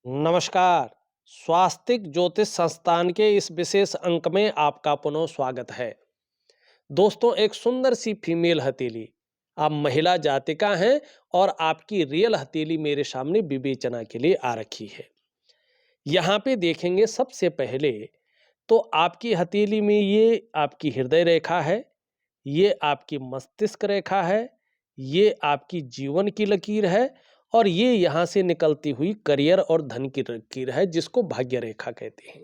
नमस्कार। स्वास्तिक ज्योतिष संस्थान के इस विशेष अंक में आपका पुनः स्वागत है। दोस्तों, एक सुंदर सी फीमेल हथेली, आप महिला जातिका हैं और आपकी रियल हथेली मेरे सामने विवेचना के लिए आ रखी है। यहाँ पे देखेंगे सबसे पहले तो आपकी हथेली में ये आपकी हृदय रेखा है, ये आपकी मस्तिष्क रेखा है, ये आपकी जीवन की लकीर है और ये यहाँ से निकलती हुई करियर और धन की लकीर है जिसको भाग्य रेखा कहते हैं।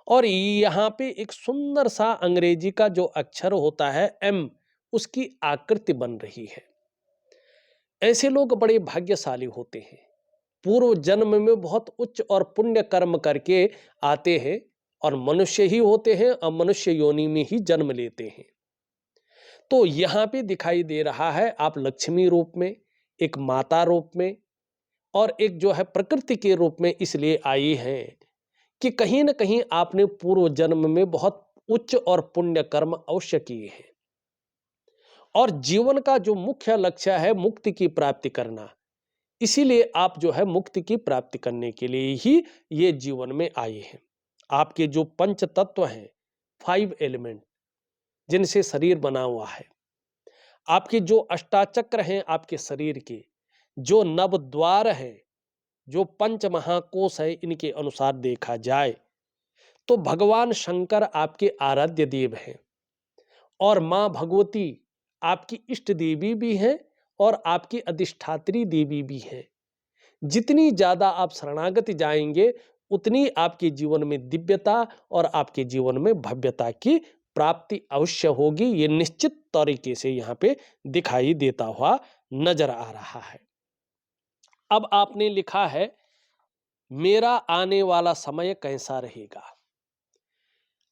और यहाँ पे एक सुंदर सा अंग्रेजी का जो अक्षर होता है एम, उसकी आकृति बन रही है। ऐसे लोग बड़े भाग्यशाली होते हैं। पूर्व जन्म में बहुत उच्च और पुण्य कर्म करके आते हैं और मनुष्य ही होते हैं और मनुष्य योनि में ही जन्म लेते हैं। तो यहाँ पे दिखाई दे रहा है आप लक्ष्मी रूप में, एक माता रूप में और एक जो है प्रकृति के रूप में इसलिए आई हैं कि कहीं न कहीं आपने पूर्व जन्म में बहुत उच्च और पुण्य कर्म अवश्य किए हैं। और जीवन का जो मुख्य लक्ष्य है मुक्ति की प्राप्ति करना, इसीलिए आप जो है मुक्ति की प्राप्ति करने के लिए ही ये जीवन में आए हैं। आपके जो पंच तत्व हैं, 5 एलिमेंट जिनसे शरीर बना हुआ है, आपके जो अष्टाचक्र हैं आपके शरीर के, जो नवद्वार हैं, जो पंच महाकोश है, इनके अनुसार देखा जाए तो भगवान शंकर आपके आराध्य देव हैं और माँ भगवती आपकी इष्ट देवी भी हैं और आपकी अधिष्ठात्री देवी भी हैं। जितनी ज्यादा आप शरणागति जाएंगे उतनी आपके जीवन में दिव्यता और आपके जीवन में भव्यता की प्राप्ति अवश्य होगी। ये निश्चित तरीके से यहाँ पे दिखाई देता हुआ नजर आ रहा है। अब आपने लिखा है मेरा आने वाला समय कैसा रहेगा।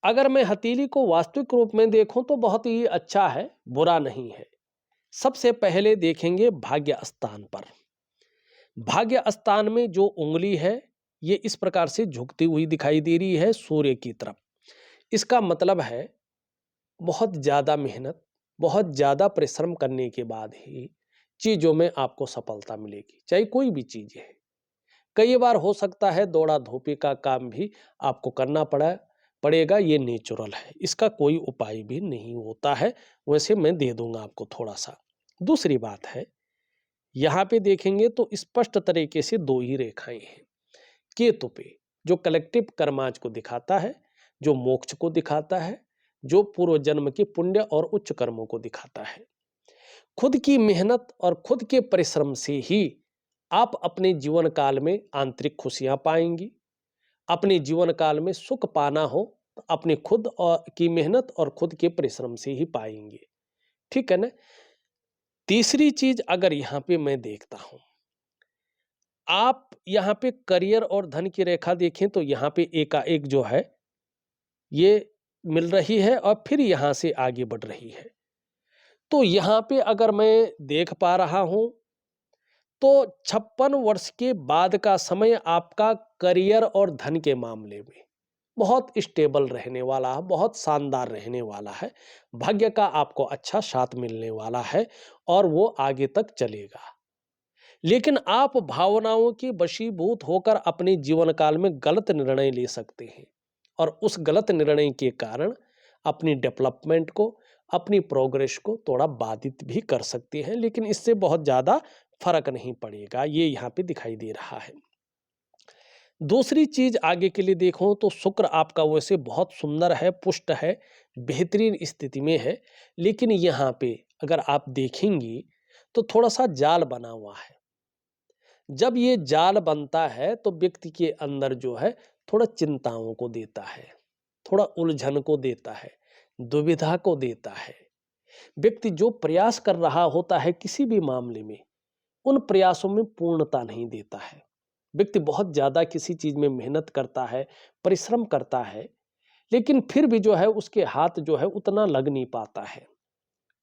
अगर मैं हथेली को वास्तविक रूप में देखूं तो बहुत ही अच्छा है, बुरा नहीं है। सबसे पहले देखेंगे भाग्य स्थान पर। भाग्य स्थान में जो उंगली है ये इस प्रकार से झुकती हुई दिखाई दे रही है सूर्य की तरफ। इसका मतलब है बहुत ज्यादा मेहनत, बहुत ज्यादा परिश्रम करने के बाद ही चीजों में आपको सफलता मिलेगी, चाहे कोई भी चीज है। कई बार हो सकता है दौड़ा धोपी का काम भी आपको करना पड़ेगा, ये नेचुरल है, इसका कोई उपाय भी नहीं होता है। वैसे मैं दे दूंगा आपको थोड़ा सा। दूसरी बात है, यहाँ पे देखेंगे तो स्पष्ट तरीके से दो ही रेखाएं हैं केतु पे, जो कलेक्टिव कर्माज को दिखाता है, जो मोक्ष को दिखाता है, जो पूर्व जन्म के पुण्य और उच्च कर्मों को दिखाता है। खुद की मेहनत और खुद के परिश्रम से ही आप अपने जीवन काल में आंतरिक खुशियां पाएंगी। अपने जीवन काल में सुख पाना हो तो अपने खुद और की मेहनत और खुद के परिश्रम से ही पाएंगे। ठीक है ना। तीसरी चीज अगर यहाँ पे मैं देखता हूं, आप यहाँ पे करियर और धन की रेखा देखें तो यहाँ पे एकाएक जो है ये मिल रही है और फिर यहाँ से आगे बढ़ रही है। तो यहाँ पे अगर मैं देख पा रहा हूं तो 56 वर्ष के बाद का समय आपका करियर और धन के मामले में बहुत स्टेबल रहने वाला है, बहुत शानदार रहने वाला है। भाग्य का आपको अच्छा साथ मिलने वाला है और वो आगे तक चलेगा। लेकिन आप भावनाओं की वशीभूत होकर अपने जीवन काल में गलत निर्णय ले सकते हैं और उस गलत निर्णय के कारण अपनी डेवलपमेंट को, अपनी प्रोग्रेस को थोड़ा बाधित भी कर सकते हैं, लेकिन इससे बहुत ज्यादा फर्क नहीं पड़ेगा, ये यहाँ पे दिखाई दे रहा है। दूसरी चीज आगे के लिए देखो तो शुक्र आपका वैसे बहुत सुंदर है, पुष्ट है, बेहतरीन स्थिति में है, लेकिन यहाँ पे अगर आप देखेंगी तो थोड़ा सा जाल बना हुआ है। जब ये जाल बनता है तो व्यक्ति के अंदर जो है थोड़ा चिंताओं को देता है, थोड़ा उलझन को देता है, दुविधा को देता है। व्यक्ति जो प्रयास कर रहा होता है किसी भी मामले में, उन प्रयासों में पूर्णता नहीं देता है। व्यक्ति बहुत ज्यादा किसी चीज में मेहनत करता है, परिश्रम करता है, लेकिन फिर भी जो है उसके हाथ जो है उतना लग नहीं पाता है।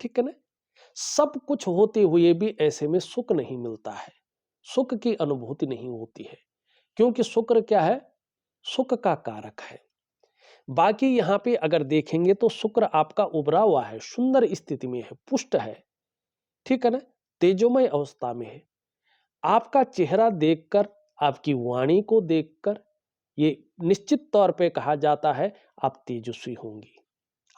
ठीक है ना। सब कुछ होते हुए भी ऐसे में सुख नहीं मिलता है, सुख की अनुभूति नहीं होती है, क्योंकि शुक्र क्या है, सुख का कारक है। बाकी यहाँ पे अगर देखेंगे तो शुक्र आपका उभरा हुआ है, सुंदर स्थिति में है, पुष्ट है। ठीक है ना। तेजोमय अवस्था में है। आपका चेहरा देखकर आपकी वाणी को देखकर ये निश्चित तौर पे कहा जाता है आप तेजस्वी होंगी।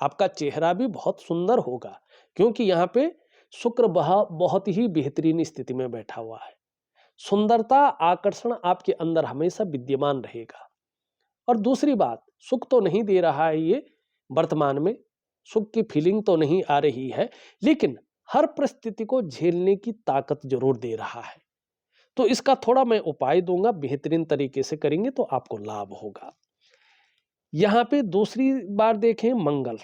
आपका चेहरा भी बहुत सुंदर होगा, क्योंकि यहाँ पे शुक्र बहुत ही बेहतरीन स्थिति में बैठा हुआ है। सुंदरता, आकर्षण आपके अंदर हमेशा विद्यमान रहेगा। और दूसरी बात, सुख तो नहीं दे रहा है ये वर्तमान में, सुख की फीलिंग तो नहीं आ रही है, लेकिन हर परिस्थिति को झेलने की ताकत जरूर दे रहा है। तो इसका थोड़ा मैं उपाय दूंगा, बेहतरीन तरीके से करेंगे तो आपको लाभ होगा। यहां पे दूसरी बार देखें, मंगल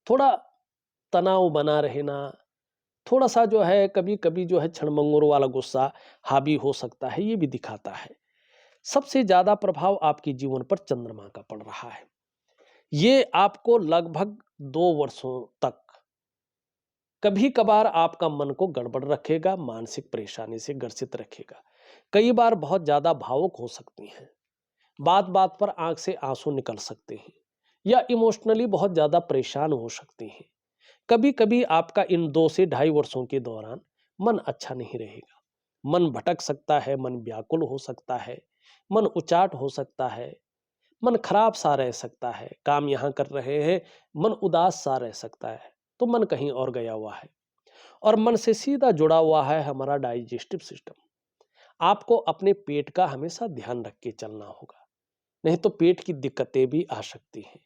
थोड़ा तनाव बना रहना, थोड़ा सा जो है कभी कभी जो है क्षणभंगुर वाला गुस्सा हावी हो सकता है, ये भी दिखाता है। सबसे ज्यादा प्रभाव आपके जीवन पर चंद्रमा का पड़ रहा है। ये आपको लगभग 2 वर्षों तक कभी कभार आपका मन को गड़बड़ रखेगा, मानसिक परेशानी से ग्रसित रखेगा। कई बार बहुत ज्यादा भावुक हो सकती हैं, बात बात पर आंख से आंसू निकल सकते हैं, या इमोशनली बहुत ज्यादा परेशान हो सकती हैं। कभी कभी आपका इन 2 से 2.5 वर्षों के दौरान मन अच्छा नहीं रहेगा, मन भटक सकता है, मन व्याकुल हो सकता है, मन उचाट हो सकता है, मन खराब सा रह सकता है, काम यहां कर रहे हैं मन उदास सा रह सकता है, तो मन कहीं और गया हुआ है। और मन से सीधा जुड़ा हुआ है हमारा डाइजेस्टिव सिस्टम। आपको अपने पेट का हमेशा ध्यान रख के चलना होगा, नहीं तो पेट की दिक्कतें भी आ सकती हैं।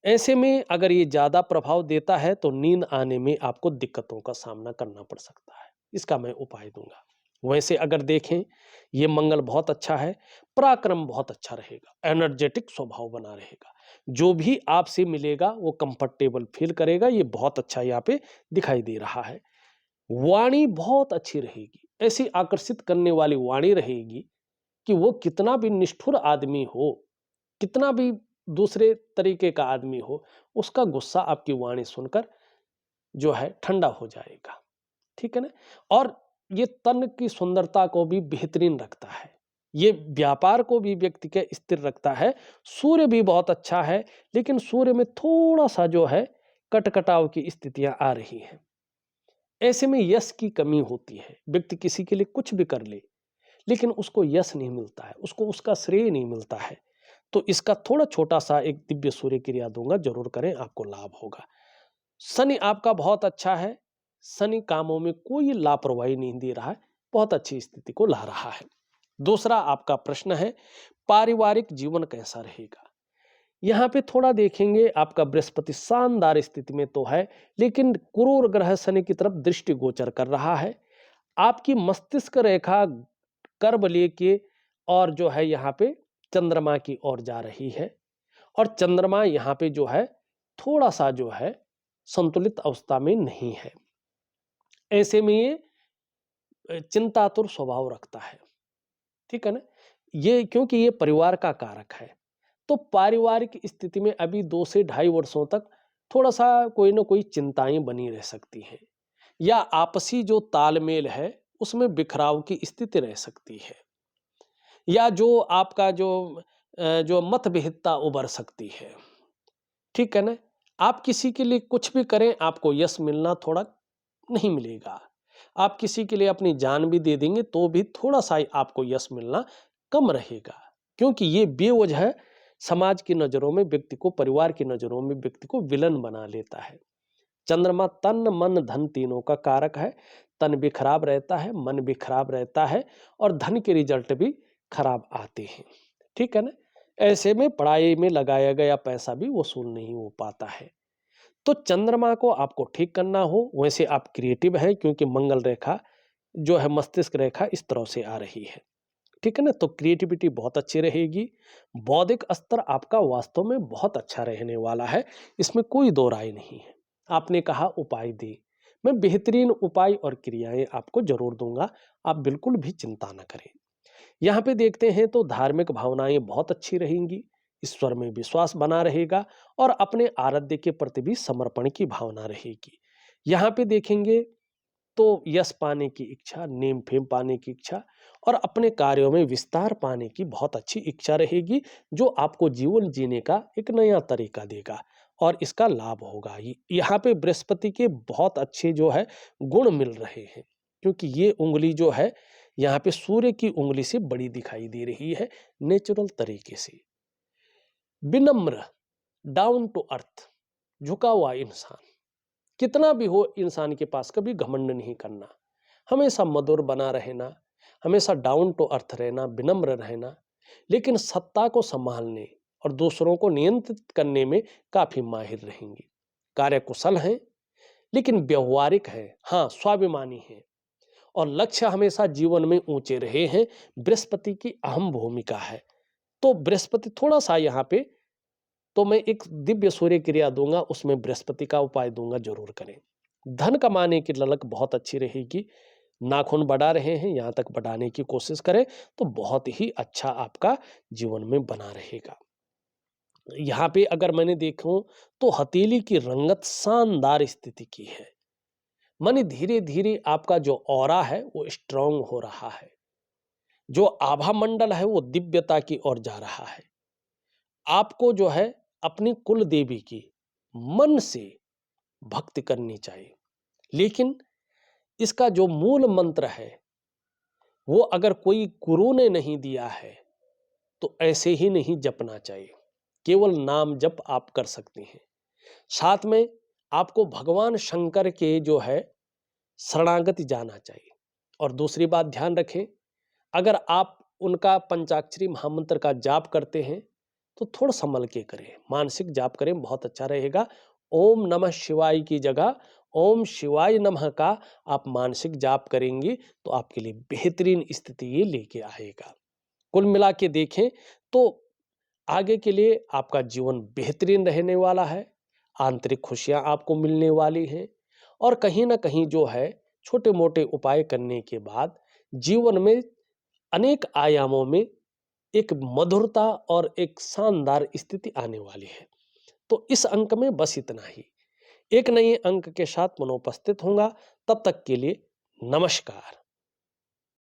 ऐसे में अगर ये ज्यादा प्रभाव देता है तो नींद आने में आपको दिक्कतों का सामना करना पड़ सकता है। इसका मैं उपाय दूंगा। वैसे अगर देखें, ये मंगल बहुत अच्छा है, पराक्रम बहुत अच्छा रहेगा, एनर्जेटिक स्वभाव बना रहेगा, जो भी आपसे मिलेगा वो कंफर्टेबल फील करेगा, ये बहुत अच्छा यहाँ पे दिखाई दे रहा है। वाणी बहुत अच्छी रहेगी, ऐसी आकर्षित करने वाली वाणी रहेगी कि वो कितना भी निष्ठुर आदमी हो, कितना भी दूसरे तरीके का आदमी हो, उसका गुस्सा आपकी वाणी सुनकर जो है ठंडा हो जाएगा। ठीक है ना? और ये तन की सुंदरता को भी बेहतरीन रखता है, ये व्यापार को भी व्यक्ति के स्थिर रखता है। सूर्य भी बहुत अच्छा है, लेकिन सूर्य में थोड़ा सा जो है कटकटाव की स्थितियां आ रही हैं। ऐसे में यश की कमी होती है, व्यक्ति किसी के लिए कुछ भी कर ले लेकिन उसको यश नहीं मिलता है, उसको उसका श्रेय नहीं मिलता है। तो इसका थोड़ा छोटा सा एक दिव्य सूर्य क्रिया दूंगा, जरूर करें, आपको लाभ होगा। शनि आपका बहुत अच्छा है, शनि कामों में कोई लापरवाही नहीं दे रहा है, बहुत अच्छी स्थिति को ला रहा है। दूसरा आपका प्रश्न है, पारिवारिक जीवन कैसा रहेगा। यहां पे थोड़ा देखेंगे, आपका बृहस्पति शानदार स्थिति में तो है, लेकिन क्रूर ग्रह शनि की तरफ दृष्टि गोचर कर रहा है। आपकी मस्तिष्क रेखा कर्ब लेके और जो है यहाँ पे चंद्रमा की ओर जा रही है, और चंद्रमा यहाँ पे जो है थोड़ा सा जो है संतुलित अवस्था में नहीं है। ऐसे में ये चिंतातुर स्वभाव रखता है। ठीक है ना? ये क्योंकि ये परिवार का कारक है, तो पारिवारिक स्थिति में अभी 2 से 2.5 वर्षों तक थोड़ा सा कोई ना कोई चिंताएं बनी रह सकती हैं, या आपसी जो तालमेल है उसमें बिखराव की स्थिति रह सकती है, या जो आपका जो मतभेदता उभर सकती है। ठीक है ना? आप किसी के लिए कुछ भी करें, आपको यश मिलना थोड़ा नहीं मिलेगा। आप किसी के लिए अपनी जान भी दे देंगे तो भी थोड़ा सा आपको यश मिलना कम रहेगा, क्योंकि ये बेवजह समाज की नजरों में व्यक्ति को, परिवार की नजरों में व्यक्ति को विलन बना लेता है। चंद्रमा तन मन धन तीनों का कारक है। तन भी खराब रहता है, मन भी खराब रहता है, और धन के रिजल्ट भी खराब आते हैं। ठीक है ना? ऐसे में पढ़ाई में लगाया गया पैसा भी वसूल नहीं हो पाता है। तो चंद्रमा को आपको ठीक करना हो, वैसे आप क्रिएटिव है, क्योंकि मंगल रेखा जो है मस्तिष्क रेखा इस तरह से आ रही है। ठीक है ना? तो क्रिएटिविटी बहुत अच्छी रहेगी। बौद्धिक स्तर आपका वास्तव में बहुत अच्छा रहने वाला है, इसमें कोई दो राय नहीं है। आपने कहा उपाय दे, मैं बेहतरीन उपाय और क्रियाएं आपको जरूर दूंगा, आप बिल्कुल भी चिंता न करें। यहाँ पे देखते हैं तो धार्मिक भावनाएं बहुत अच्छी रहेंगी, ईश्वर में विश्वास बना रहेगा, और अपने आराध्य के प्रति भी समर्पण की भावना रहेगी। यहाँ पे देखेंगे तो यश पाने की इच्छा, नेम फेम पाने की इच्छा, और अपने कार्यों में विस्तार पाने की बहुत अच्छी इच्छा रहेगी, जो आपको जीवन जीने का एक नया तरीका देगा और इसका लाभ होगा। यहाँ पे बृहस्पति के बहुत अच्छे जो है गुण मिल रहे हैं, क्योंकि ये उंगली जो है यहाँ पे सूर्य की उंगली से बड़ी दिखाई दे रही है नेचुरल तरीके से। विनम्र, डाउन टू अर्थ, झुका हुआ इंसान। कितना भी हो इंसान के पास कभी घमंड नहीं करना, हमेशा मधुर बना रहना, हमेशा डाउन टू अर्थ रहना, विनम्र रहना, लेकिन सत्ता को संभालने और दूसरों को नियंत्रित करने में काफी माहिर रहेंगे। कार्यकुशल हैं लेकिन व्यवहारिक है, हाँ स्वाभिमानी है, और लक्ष्य हमेशा जीवन में ऊंचे रहे हैं। बृहस्पति की अहम भूमिका है, तो बृहस्पति थोड़ा सा यहाँ पे, तो मैं एक दिव्य सूर्य क्रिया दूंगा, उसमें बृहस्पति का उपाय दूंगा, जरूर करें। धन कमाने की ललक बहुत अच्छी रहेगी। नाखून बढ़ा रहे हैं, यहां तक बढ़ाने की कोशिश करें तो बहुत ही अच्छा आपका जीवन में बना रहेगा। यहाँ पे अगर मैंने देखूं तो हथेली की रंगत शानदार स्थिति की है, माने धीरे धीरे आपका जो ऑरा है वो स्ट्रांग हो रहा है, जो आभा मंडल है वो दिव्यता की ओर जा रहा है। आपको जो है अपनी कुल देवी की मन से भक्ति करनी चाहिए, लेकिन इसका जो मूल मंत्र है वो अगर कोई गुरु ने नहीं दिया है तो ऐसे ही नहीं जपना चाहिए, केवल नाम जप आप कर सकते हैं। साथ में आपको भगवान शंकर के जो है शरणागति जाना चाहिए। और दूसरी बात ध्यान रखें, अगर आप उनका पंचाक्षरी महामंत्र का जाप करते हैं तो थोड़ा संभल के करें, मानसिक जाप करें, बहुत अच्छा रहेगा। ओम नमः शिवाय की जगह ओम शिवाय नमः का आप मानसिक जाप करेंगे तो आपके लिए बेहतरीन स्थिति ये लेके आएगा। कुल मिला के देखें तो आगे के लिए आपका जीवन बेहतरीन रहने वाला है, आंतरिक खुशियां आपको मिलने वाली हैं, और कहीं ना कहीं जो है छोटे मोटे उपाय करने के बाद जीवन में अनेक आयामों में एक मधुरता और एक शानदार स्थिति आने वाली है। तो इस अंक में बस इतना ही। एक नए अंक के साथ पुनः उपस्थित होऊंगा, तब तक के लिए नमस्कार।